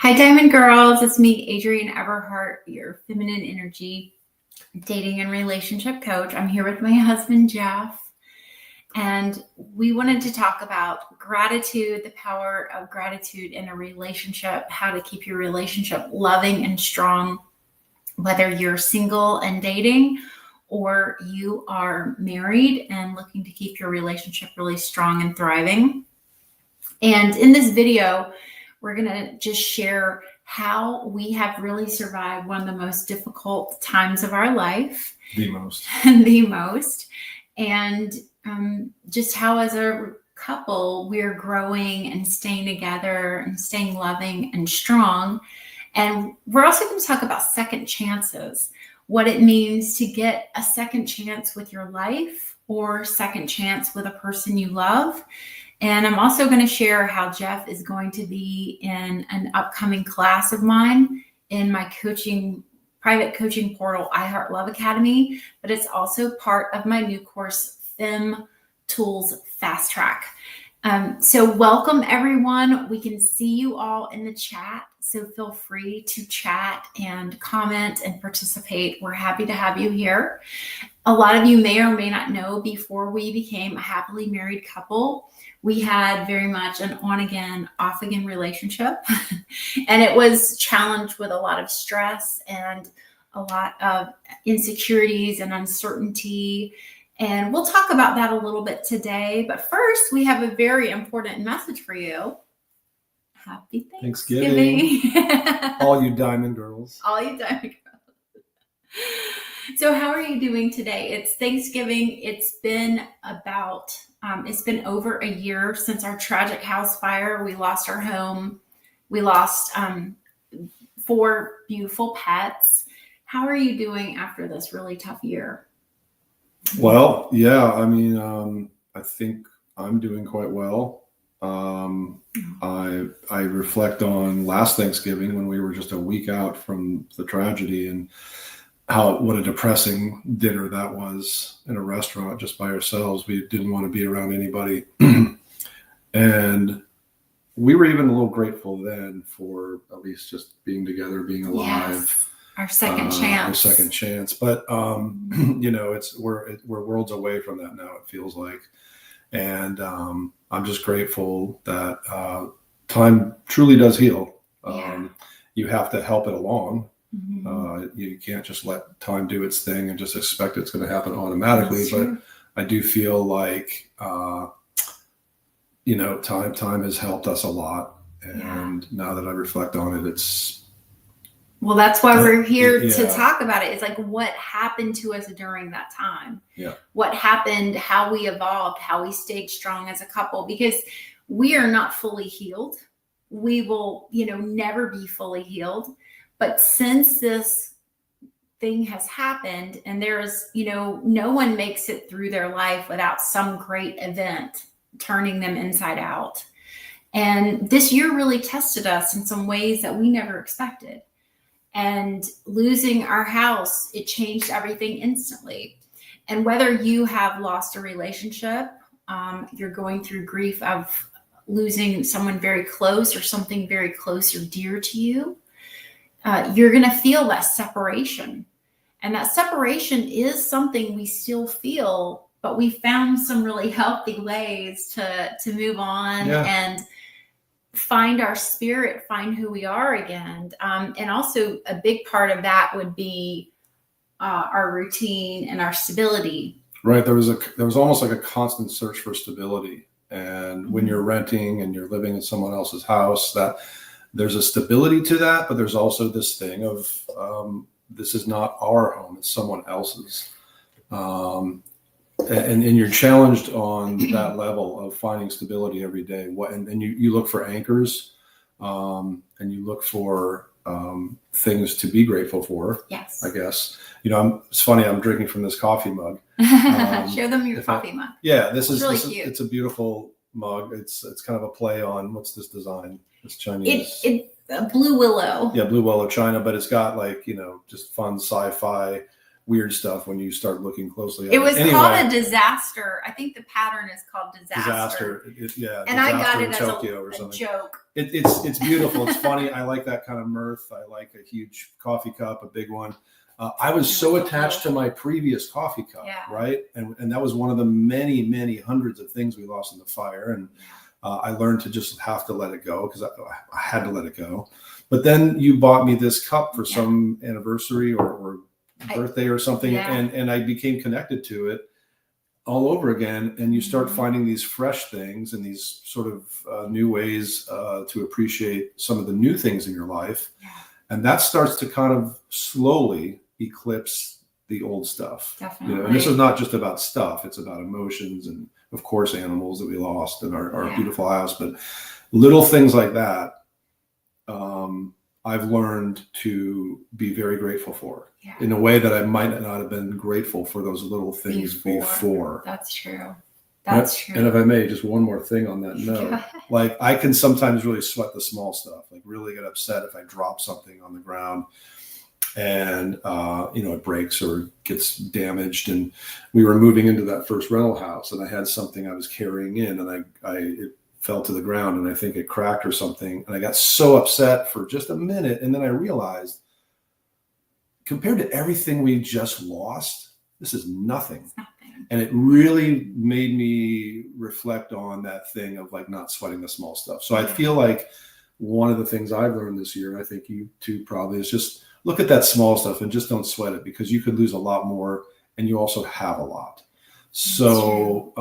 Hi, Diamond Girls. It's me, Adrienne Everheart, your feminine energy dating and relationship coach. I'm here with my husband, Jeff, and we wanted to talk about gratitude, the power of gratitude in a relationship, how to keep your relationship loving and strong, whether you're single and dating or you are married and looking to keep your relationship really strong and thriving. And in this video, we're going to just share how we have really survived one of the most difficult times of our life. The most. And just how as a couple, we're growing and staying together and staying loving and strong. And we're also going to talk about second chances, what it means to get a second chance with your life or second chance with a person you love. And I'm also going to share how Jeff is going to be in an upcoming class of mine in my private coaching portal, iHeart Love Academy, but it's also part of my new course, Fem Tools Fast Track. So welcome everyone. We can see you all in the chat. So feel free to chat and comment and participate. We're happy to have you here. A lot of you may or may not know, before we became a happily married couple, we had very much an on-again, off-again relationship. And it was challenged with a lot of stress and a lot of insecurities and uncertainty. And we'll talk about that a little bit today. But first, we have a very important message for you. Happy Thanksgiving. All you Diamond Girls. All you Diamond Girls. So how are you doing today? It's Thanksgiving. It's been over a year since our tragic house fire. We lost our home. We lost 4 beautiful pets. How are you doing after this really tough year? Well, yeah, I think I'm doing quite well. I reflect on last Thanksgiving when we were just a week out from the tragedy and what a depressing dinner that was in a restaurant just by ourselves. We didn't want to be around anybody. And we were even a little grateful then for at least just being together, being alive. Yes. Our second chance. But, we're worlds away from that now, it feels like. And I'm just grateful that time truly does heal. You have to help it along. Mm-hmm. You can't just let time do its thing and just expect it's going to happen automatically. But I do feel like, time has helped us a lot. And now that I reflect on it, well, that's why we're here to talk about it. It's like what happened to us during that time. Yeah. What happened, how we evolved, how we stayed strong as a couple, because we are not fully healed. We will, never be fully healed. But since this thing has happened, and there's, no one makes it through their life without some great event turning them inside out. And this year really tested us in some ways that we never expected. And losing our house, it changed everything instantly. And whether you have lost a relationship, you're going through grief of losing someone very close or something very close or dear to you, you're going to feel that separation. And that separation is something we still feel, but we found some really healthy ways to move on and find our spirit, find who we are again. And also a big part of that would be our routine and our stability. Right. There was almost like a constant search for stability. And when you're renting and you're living in someone else's house, that there's a stability to that, but there's also this thing of this is not our home, it's someone else's. And you're challenged on that level of finding stability every day. And you look for anchors, and you look for things to be grateful for. Yes, I guess. It's funny. I'm drinking from this coffee mug. Show them your coffee mug. Yeah, this is really cute. It's a beautiful mug. It's kind of a play on what's this design? It's Chinese. It's a blue willow. Yeah, blue willow China, but it's got just fun sci-fi weird stuff when you start looking closely at it was anyway. called a disaster. I think the pattern is called disaster. Yeah, and disaster I got it in as Tokyo or a something. joke. It's beautiful. It's funny. I like that kind of mirth. I like a huge coffee cup, a big one. I was so attached to my previous coffee cup, right? And that was one of the many, many hundreds of things we lost in the fire. And I learned to just have to let it go, because I had to let it go. But then you bought me this cup for some anniversary or birthday or something, and I became connected to it all over again. And you start finding these fresh things and these sort of new ways to appreciate some of the new things in your life. And that starts to kind of slowly eclipse the old stuff. Definitely. You know, and this is not just about stuff. It's about emotions and, of course, animals that we lost in our beautiful house. But little things like that, I've learned to be very grateful for in a way that I might not have been grateful for those little things before. That's true. That's true. And if I may, just one more thing on that note, like I can sometimes really sweat the small stuff, like really get upset if I drop something on the ground and, it breaks or gets damaged. And we were moving into that first rental house, and I had something I was carrying in, and it fell to the ground, and I think it cracked or something. And I got so upset for just a minute. And then I realized, compared to everything we just lost, this is nothing. And it really made me reflect on that thing of like not sweating the small stuff. So I feel like one of the things I've learned this year, and I think you too probably, is just look at that small stuff and just don't sweat it, because you could lose a lot more and you also have a lot. So,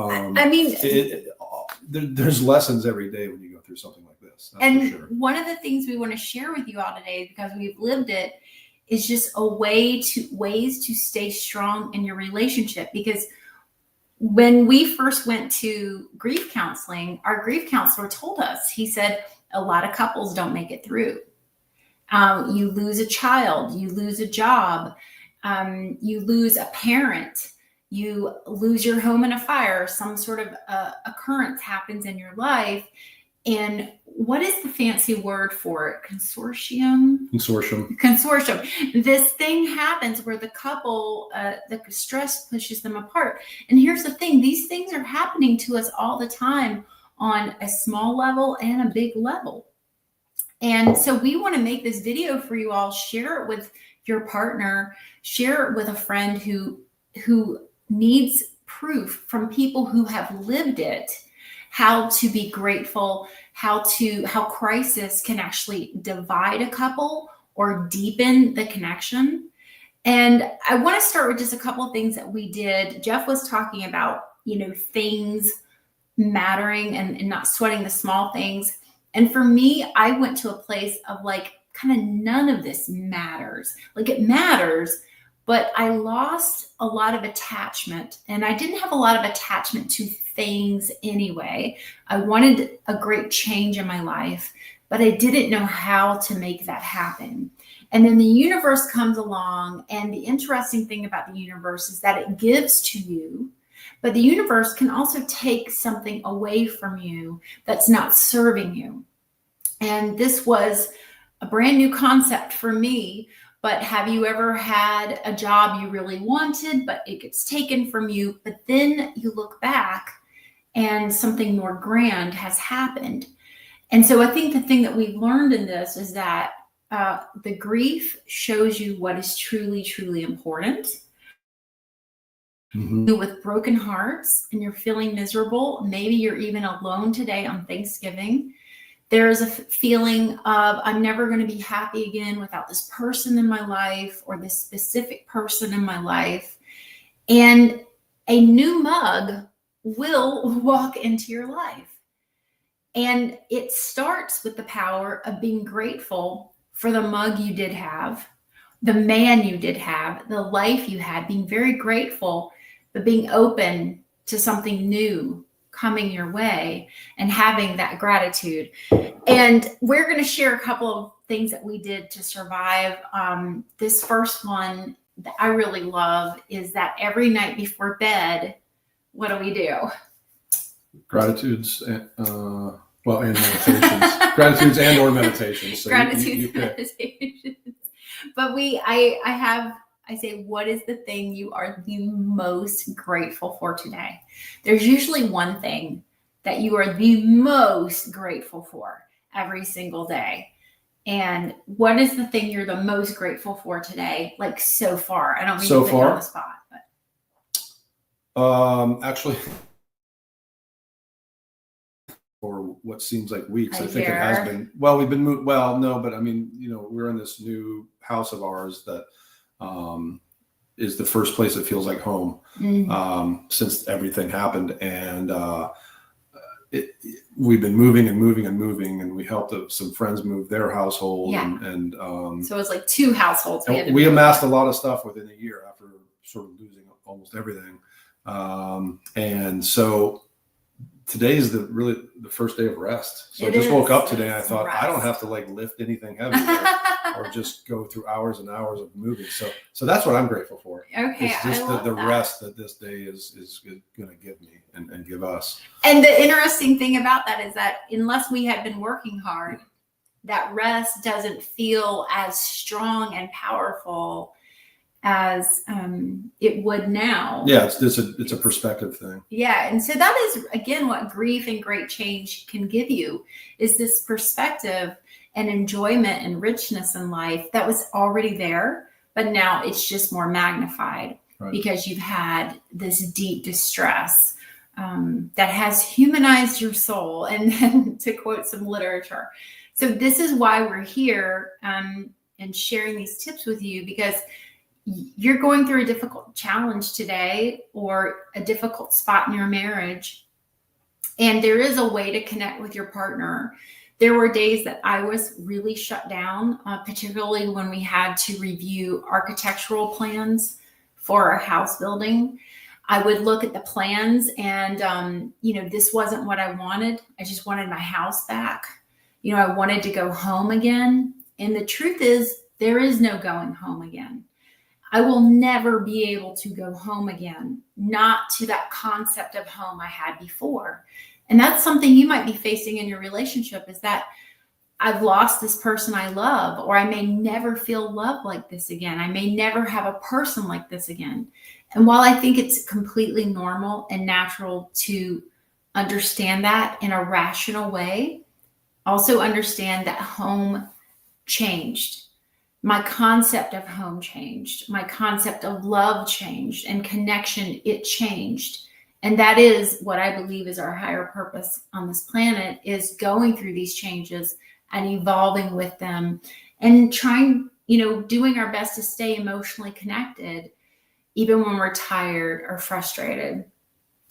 there's lessons every day when you go through something like this. And one of the things we want to share with you all today, because we've lived it, is just ways to stay strong in your relationship. Because when we first went to grief counseling, our grief counselor told us, he said, a lot of couples don't make it through. You lose a child, you lose a job, you lose a parent, you lose your home in a fire, some sort of occurrence happens in your life. And what is the fancy word for it? Consortium. This thing happens where the couple, the stress pushes them apart. And here's the thing, these things are happening to us all the time on a small level and a big level. And so we want to make this video for you all, share it with your partner, share it with a friend who needs proof from people who have lived it, how to be grateful, how crisis can actually divide a couple or deepen the connection. And I want to start with just a couple of things that we did. Jeff was talking about, things mattering and not sweating the small things. And for me, I went to a place of like, kind of none of this matters. Like it matters, but I lost a lot of attachment, and I didn't have a lot of attachment to things anyway. I wanted a great change in my life, but I didn't know how to make that happen. And then the universe comes along, and the interesting thing about the universe is that it gives to you, but the universe can also take something away from you that's not serving you. And this was a brand new concept for me. But have you ever had a job you really wanted, but it gets taken from you, but then you look back and something more grand has happened? And so I think the thing that we've learned in this is that the grief shows you what is truly, truly important. With broken hearts and you're feeling miserable, maybe you're even alone today on Thanksgiving. There's a feeling of, I'm never going to be happy again without this person in my life or this specific person in my life. And a new mug will walk into your life. And it starts with the power of being grateful for the mug you did have, the man you did have, the life you had, being very grateful, but being open to something new coming your way and having that gratitude. And we're going to share a couple of things that we did to survive. This first one that I really love is that every night before bed, what do? Gratitudes and meditations. Gratitudes and or meditations. So Gratitudes, meditations. But I have I say, what is the thing you are the most grateful for today? There's usually one thing that you are the most grateful for every single day. And what is the thing you're the most grateful for today? Like so far. I don't mean to put you on the spot, but actually, for what seems like weeks, I think it has been. Well, we've been moved. Well, no, but I mean, we're in this new house of ours that is the first place that feels like home since everything happened, and we've been moving and moving and moving, and we helped some friends move their household, and so it was like 2 households. We amassed a lot of stuff within a year after sort of losing almost everything, and so today is the first day of rest. So I just woke up today and I thought, I don't have to like lift anything heavy or just go through hours and hours of moving. So that's what I'm grateful for. Okay. It's just the rest that this day is going to give me and give us. And the interesting thing about that is that unless we had been working hard, that rest doesn't feel as strong and powerful as it would now. Yeah, it's a perspective thing. Yeah, and so that is again what grief and great change can give you, is this perspective and enjoyment and richness in life that was already there, but now it's just more magnified because you've had this deep distress that has humanized your soul. And then to quote some literature, so this is why we're here and sharing these tips with you, because you're going through a difficult challenge today or a difficult spot in your marriage, and there is a way to connect with your partner. There were days that I was really shut down, particularly when we had to review architectural plans for our house building. I would look at the plans and, this wasn't what I wanted. I just wanted my house back. I wanted to go home again. And the truth is, there is no going home again. I will never be able to go home again, not to that concept of home I had before. And that's something you might be facing in your relationship, is that I've lost this person I love, or I may never feel love like this again. I may never have a person like this again. And while I think it's completely normal and natural to understand that in a rational way, also understand that home changed. My concept of home changed. My concept of love changed, and connection, it changed. And that is what I believe is our higher purpose on this planet, is going through these changes and evolving with them and trying, doing our best to stay emotionally connected, even when we're tired or frustrated.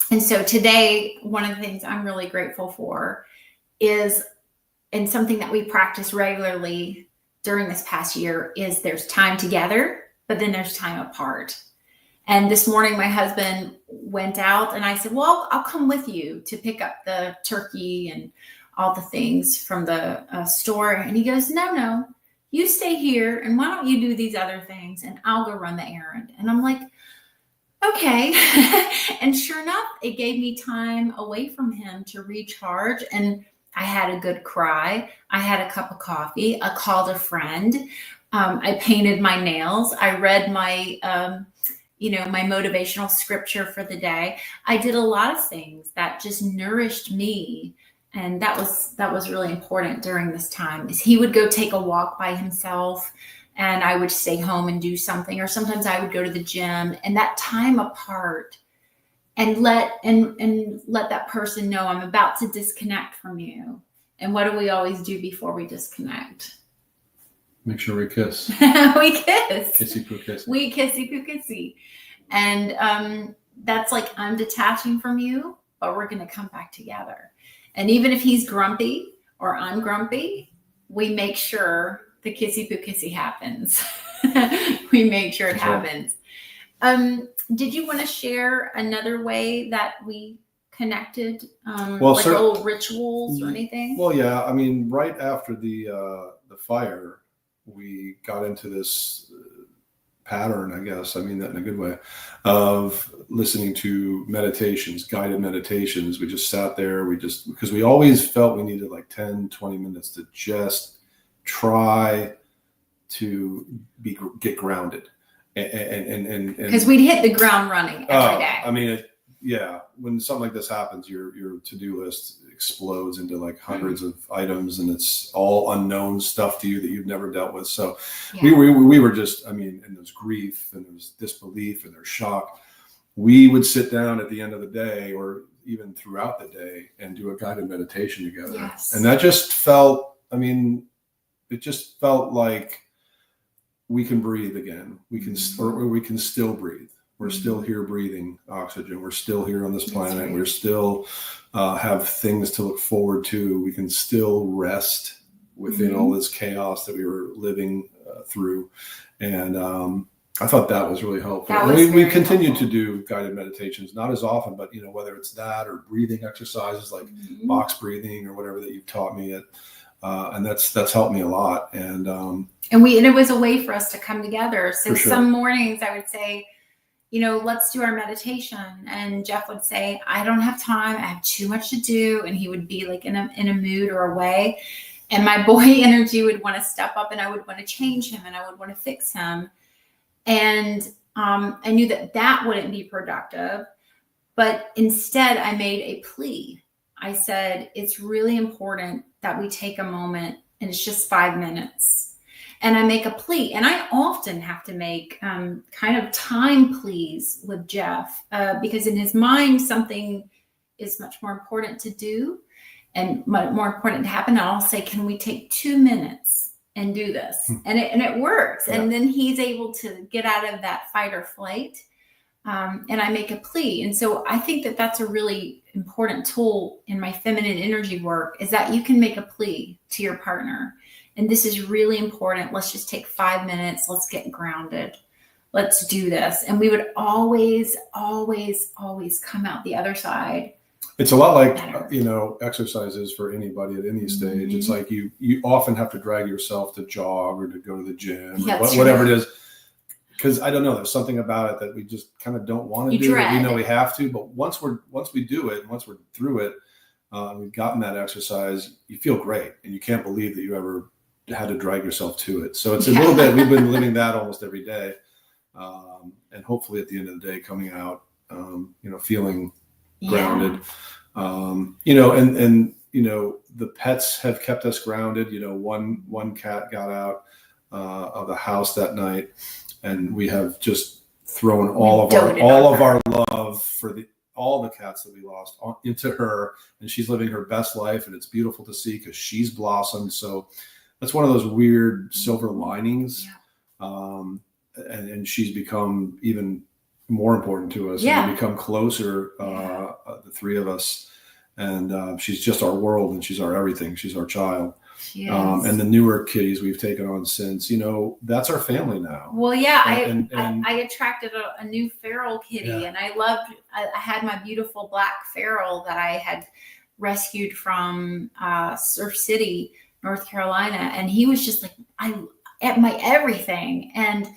And so today, one of the things I'm really grateful for is, and something that we practice regularly during this past year, is there's time together, but then there's time apart. And this morning, my husband went out and I said, well, I'll come with you to pick up the turkey and all the things from the store. And he goes, no, you stay here. And why don't you do these other things? And I'll go run the errand. And I'm like, okay. And sure enough, it gave me time away from him to recharge. And I had a good cry. I had a cup of coffee. I called a friend. I painted my nails. I read my, my motivational scripture for the day. I did a lot of things that just nourished me. And that was really important during this time, is he would go take a walk by himself and I would stay home and do something, or sometimes I would go to the gym. And that time apart, and let that person know I'm about to disconnect from you. And what do we always do before we disconnect? Make sure we kiss. We kiss. Kissy poo kissy. We kissy poo kissy. And that's like, I'm detaching from you, but we're going to come back together. And even if he's grumpy or I'm grumpy, we make sure the kissy poo kissy happens. We make sure it happens. Did you want to share another way that we connected, like old rituals or anything? Well, yeah. I mean, right after the fire, we got into this pattern, I guess, I mean that in a good way, of listening to meditations, guided meditations. We just sat there. Because we always felt we needed like 10, 20 minutes to just try to get grounded. and because we'd hit the ground running every day. I mean, when something like this happens, your to-do list explodes into like hundreds of items, and it's all unknown stuff to you that you've never dealt with. So we were just, I mean, and there's grief and there's disbelief and there's shock. We would sit down at the end of the day or even throughout the day and do a guided meditation together. Yes. And that just felt, I mean, it just felt like we can breathe again. We can, or we can still breathe. We're still here breathing oxygen. We're still here on this planet. Right. We're still have things to look forward to. We can still rest within all this chaos that we were living through. And I thought that was really helpful. We continued to do guided meditations, not as often, but you know, whether it's that or breathing exercises like box breathing or whatever that you've taught me, and that's helped me a lot. And it was a way for us to come together. So some mornings I would say, you know, let's do our meditation. And Jeff would say, I don't have time. I have too much to do. And he would be like in a mood or a way. And my boy energy would want to step up and I would want to change him and I would want to fix him. And I knew that wouldn't be productive. But instead, I made a plea. I said, it's really important that we take a moment and it's just 5 minutes. And I make a plea, and I often have to make kind of time pleas with Jeff because in his mind, something is much more important to do and more important to happen. And I'll say, can we take 2 minutes and do this? And it works. Yeah. And then he's able to get out of that fight or flight. And I make a plea. And so I think that that's a really important tool in my feminine energy work is that you can make a plea to your partner. And this is really important. Let's just take 5 minutes. Let's get grounded. Let's do this. And we would always, always, always come out the other side. It's a lot like, you know, exercises for anybody at any stage. It's like you often have to drag yourself to jog or to go to the gym or whatever it is. Because I don't know, there's something about it that we just kind of don't want to do. We know we have to, but once we do it, once we're through it, we've gotten that exercise, you feel great. And you can't believe that you ever had to drag yourself to it. So it's a little bit, we've been living that almost every day. And hopefully at the end of the day, coming out, you know, feeling grounded, you know, and, you know, the pets have kept us grounded. You know, one cat got out of the house that night and we have just thrown all of our love for all the cats that we lost into her, and she's living her best life. And it's beautiful to see because she's blossomed. So that's one of those weird silver linings. And she's become even more important to us. And we become closer, the three of us. And she's just our world and she's our everything. She's our child. And the newer kitties we've taken on since, you know, that's our family now. Well, I attracted a new feral kitty and I had my beautiful black feral that I had rescued from Surf City, North Carolina. And he was just like, at my everything. And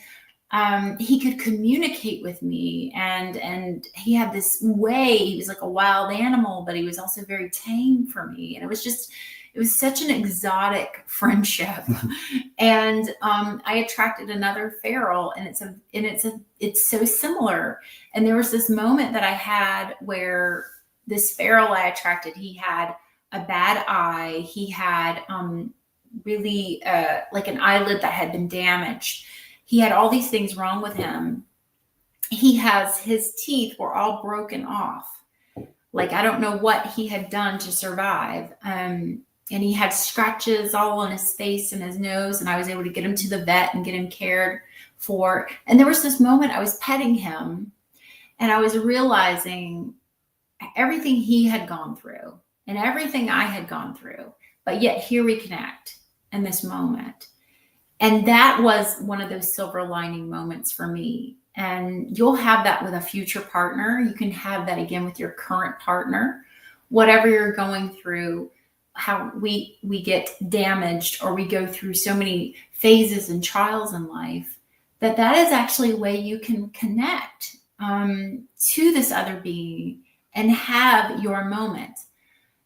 he could communicate with me and he had this way, he was like a wild animal, but he was also very tame for me. And it was such an exotic friendship. And I attracted another feral and it's so similar. And there was this moment that I had where this feral I attracted, he had a bad eye. He had really like an eyelid that had been damaged. He had all these things wrong with him. His teeth were all broken off. Like, I don't know what he had done to survive. And he had scratches all on his face and his nose. And I was able to get him to the vet and get him cared for. And there was this moment I was petting him and I was realizing everything he had gone through and everything I had gone through, but yet here we connect in this moment. And that was one of those silver lining moments for me. And you'll have that with a future partner. You can have that again with your current partner, whatever you're going through, how we get damaged or we go through so many phases and trials in life, that is actually a way you can connect to this other being and have your moment.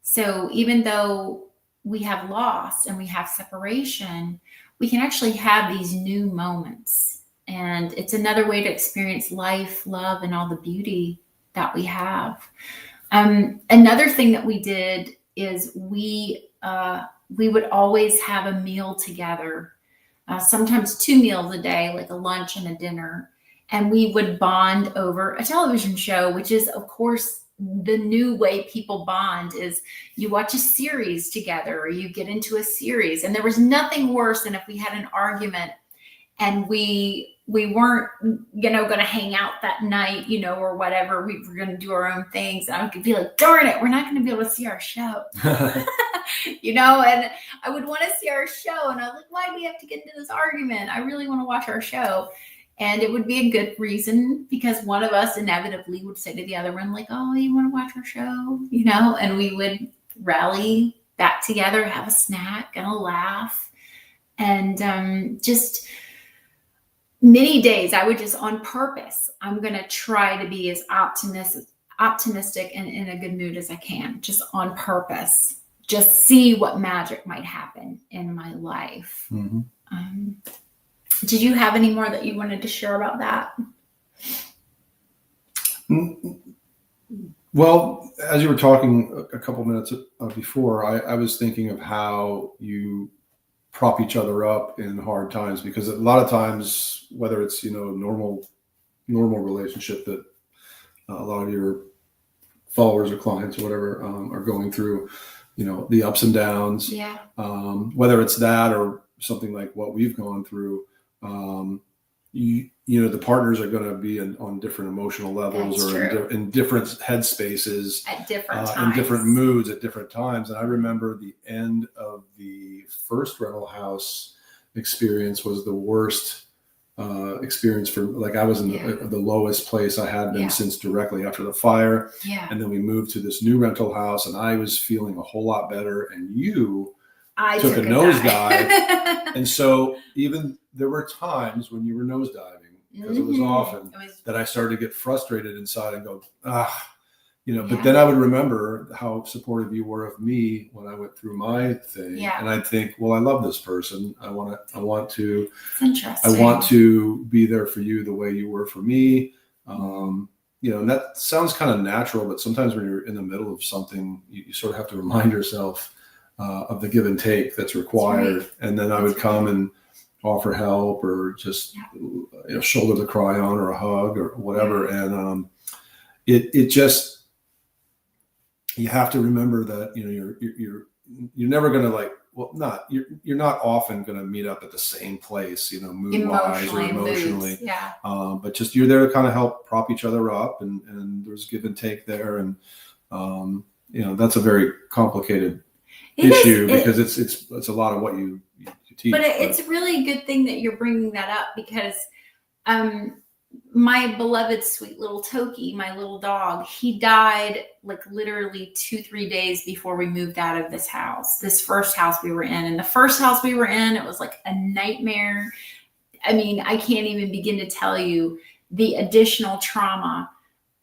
So even though we have loss and we have separation, we can actually have these new moments And it's another way to experience life, love, and all the beauty that we have. Another thing that we did is we would always have a meal together, sometimes 2 meals a day, like a lunch and a dinner. And we would bond over a television show, which is, of course, the new way people bond is you watch a series together or you get into a series. And there was nothing worse than if we had an argument and we weren't, going to hang out that night, or whatever. We were going to do our own things. And I could be like, darn it, we're not going to be able to see our show, and I would want to see our show. And I was like, why do we have to get into this argument? I really want to watch our show. And it would be a good reason because one of us inevitably would say to the other one, like, oh, you want to watch our show, and we would rally back together, have a snack and a laugh. And just many days I would just on purpose, I'm going to try to be as optimistic and in a good mood as I can, just on purpose, just see what magic might happen in my life. Mm-hmm. Did you have any more that you wanted to share about that? Well, as you were talking a couple minutes before, I was thinking of how you prop each other up in hard times, because a lot of times, whether it's, normal relationship that a lot of your followers or clients or whatever are going through, the ups and downs, whether it's that or something like what we've gone through, the partners are going to be on different emotional levels or in different headspaces at different times, in different moods at different times. And I remember the end of the first rental house experience was the worst experience for, like, I was in the lowest place I had been since directly after the fire. And then we moved to this new rental house and I was feeling a whole lot better. And I took a nosedive. And so even there were times when you were nosediving, because it was often that I started to get frustrated inside and go, but then I would remember how supportive you were of me when I went through my thing. And I'd think, well, I love this person. I want to be there for you the way you were for me. And that sounds kind of natural, but sometimes when you're in the middle of something, you sort of have to remind yourself of the give and take that's required. That's right. And then I would come and offer help or just shoulder to cry on or a hug or whatever. And it just, you have to remember that you're never going to you're not often going to meet up at the same place, mood wise or emotionally. But just you're there to kind of help prop each other up, and there's give and take there. And that's a very complicated issue because it's a lot of what you teach. But it's really a good thing that you're bringing that up, because my beloved sweet little Toki, my little dog, he died like literally 2-3 days before we moved out of this house, this first house we were in. And the first house we were in, it was like a nightmare. I mean, I can't even begin to tell you the additional trauma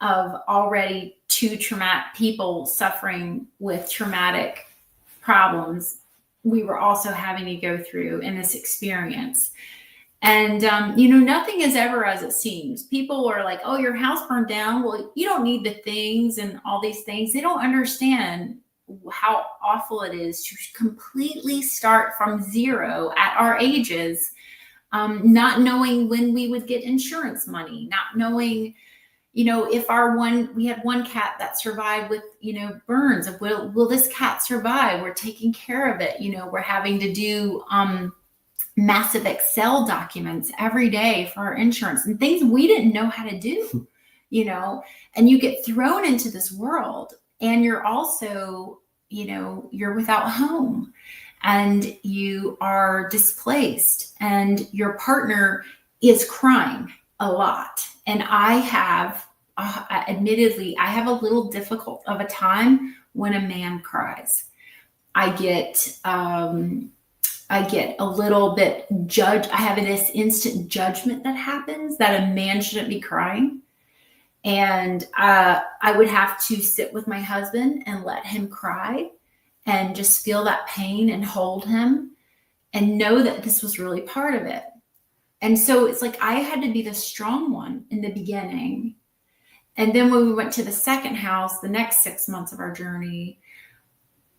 of already 2 traumatic people suffering with traumatic problems we were also having to go through in this experience. And, nothing is ever as it seems. People are like, oh, your house burned down. Well, you don't need the things and all these things. They don't understand how awful it is to completely start from zero at our ages, not knowing when we would get insurance money, not knowing, if we had one cat that survived with, burns. Will this cat survive? We're taking care of it. We're having to do, massive Excel documents every day for our insurance and things we didn't know how to do, and you get thrown into this world and you're also, you're without home and you are displaced and your partner is crying a lot. And I have, admittedly, I have a little difficult of a time when a man cries. I get a little bit I have this instant judgment that happens that a man shouldn't be crying. And I would have to sit with my husband and let him cry and just feel that pain and hold him and know that this was really part of it. And so it's like I had to be the strong one in the beginning. And then when we went to the second house, the next 6 months of our journey,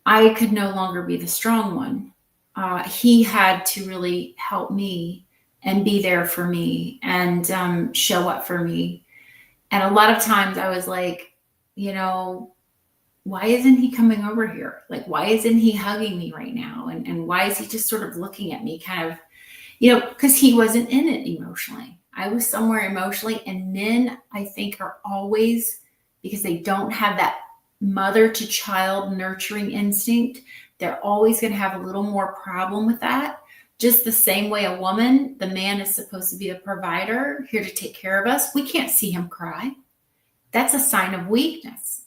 I could no longer be the strong one. He had to really help me and be there for me and show up for me. And a lot of times I was like, why isn't he coming over here? Like, why isn't he hugging me right now? And why is he just sort of looking at me kind of, because he wasn't in it emotionally. I was somewhere emotionally. And men, I think, are always, because they don't have that mother to child nurturing instinct, they're always going to have a little more problem with that. Just the same way a woman, the man is supposed to be a provider, here to take care of us. We can't see him cry. That's a sign of weakness.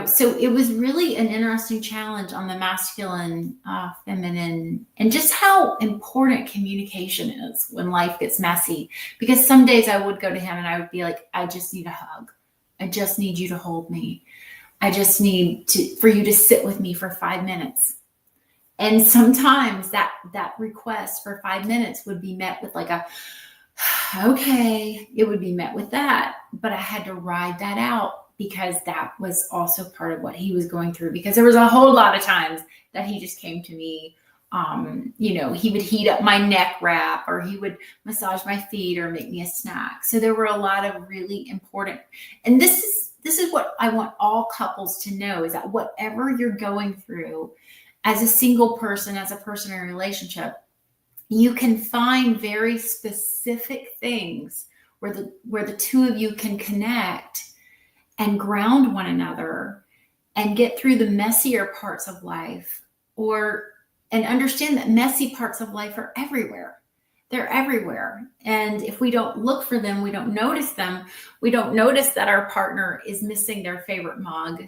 So it was really an interesting challenge on the masculine, feminine, and just how important communication is when life gets messy. Because some days I would go to him and I would be like, I just need a hug. I just need you to hold me. I just need for you to sit with me for 5 minutes. And sometimes that request for 5 minutes would be met with like okay, it would be met with that. But I had to ride that out, because that was also part of what he was going through, because there was a whole lot of times that he just came to me. He would heat up my neck wrap, or he would massage my feet, or make me a snack. So there were a lot of really important, and this is what I want all couples to know, is that whatever you're going through as a single person, as a person in a relationship, you can find very specific things where the two of you can connect and ground one another and get through the messier parts of life, and understand that messy parts of life are everywhere. They're everywhere. And if we don't look for them, we don't notice them. We don't notice that our partner is missing their favorite mug.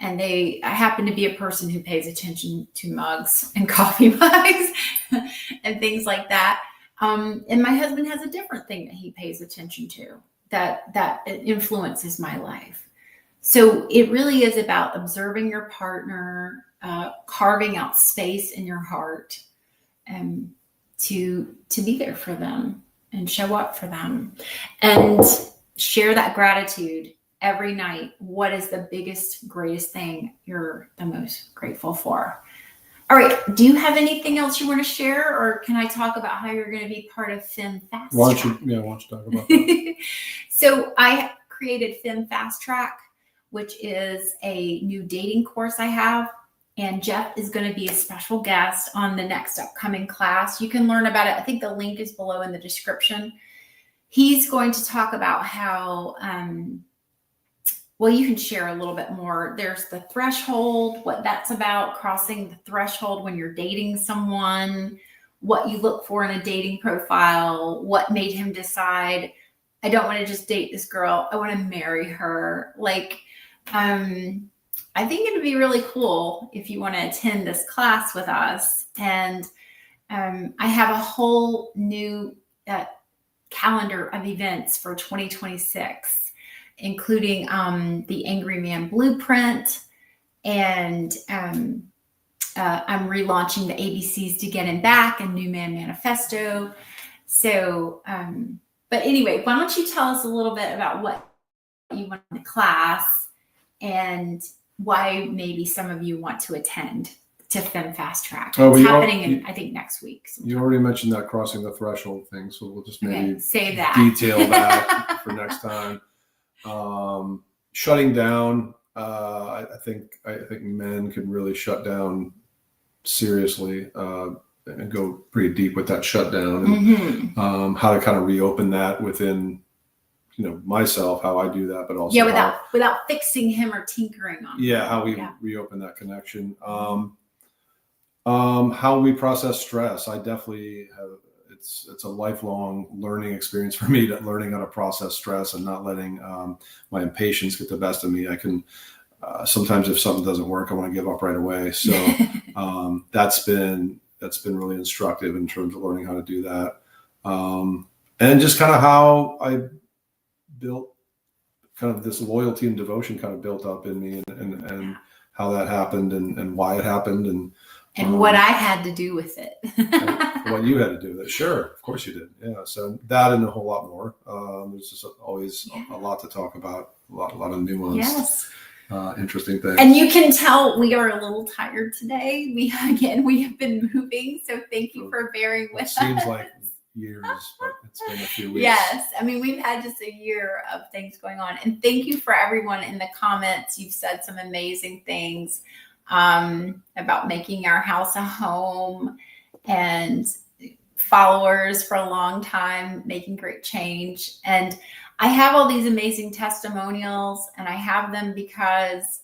And I happen to be a person who pays attention to mugs and coffee mugs and things like that. And my husband has a different thing that he pays attention to that influences my life. So it really is about observing your partner, carving out space in your heart, to be there for them and show up for them, and share that gratitude every night. What is the biggest, greatest thing you're the most grateful for? All right. Do you have anything else you want to share, or can I talk about how you're going to be part of Fem Fast Why Track? don't you talk about that? So I created Fem Fast Track, which is a new dating course I have. And Jeff is going to be a special guest on the next upcoming class. You can learn about it. I think the link is below in the description. He's going to talk about how, you can share a little bit more. There's the threshold, what that's about, crossing the threshold when you're dating someone, what you look for in a dating profile, what made him decide, I don't want to just date this girl, I want to marry her. I think it'd be really cool if you want to attend this class with us. And I have a whole new calendar of events for 2026, including the Angry Man Blueprint. And I'm relaunching the ABCs to Get Him Back and New Man Manifesto. So, but anyway, why don't you tell us a little bit about what you want in the class and why maybe some of you want to attend to Fem Fast Track. It's happening I think next week. Sometime. You already mentioned that crossing the threshold thing, so we'll just maybe save that. Detail that for next time. Shutting down. I think men can really shut down seriously and go pretty deep with that shutdown, and how to kind of reopen that within. Myself, how I do that, but also without fixing him or tinkering on him. How we reopen that connection. How we process stress. I definitely have. It's a lifelong learning experience for me, learning how to process stress and not letting my impatience get the best of me. I can sometimes, if something doesn't work, I want to give up right away. So that's been really instructive in terms of learning how to do that, and just kind of how I built kind of this loyalty and devotion kind of built up in me, and how that happened and why it happened. And and what I had to do with it. What you had to do with it. Sure. Of course you did. Yeah. So that and a whole lot more. There's just always a lot to talk about, a lot of nuanced, interesting things. And you can tell we are a little tired today. We have been moving. So thank you for bearing with us. It seems like years, but it's been a few weeks. Yes. I mean, we've had just a year of things going on. And thank you for everyone in the comments. You've said some amazing things about making our house a home, and followers for a long time making great change. And I have all these amazing testimonials, and I have them because,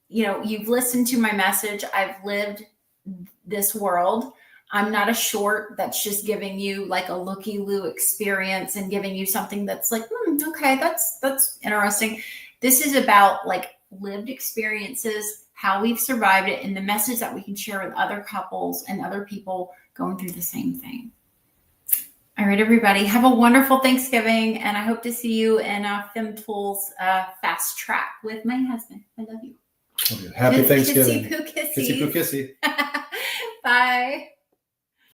you know, you've listened to my message. I've lived this world. I'm not a short that's just giving you like a looky-loo experience and giving you something that's like, okay, that's interesting. This is about like lived experiences, how we've survived it, and the message that we can share with other couples and other people going through the same thing. All right, everybody, have a wonderful Thanksgiving, and I hope to see you in FemTools Fast Track with my husband. I love you. Happy Thanksgiving. Kissy poo kissy. Kissy poo kissy. Bye.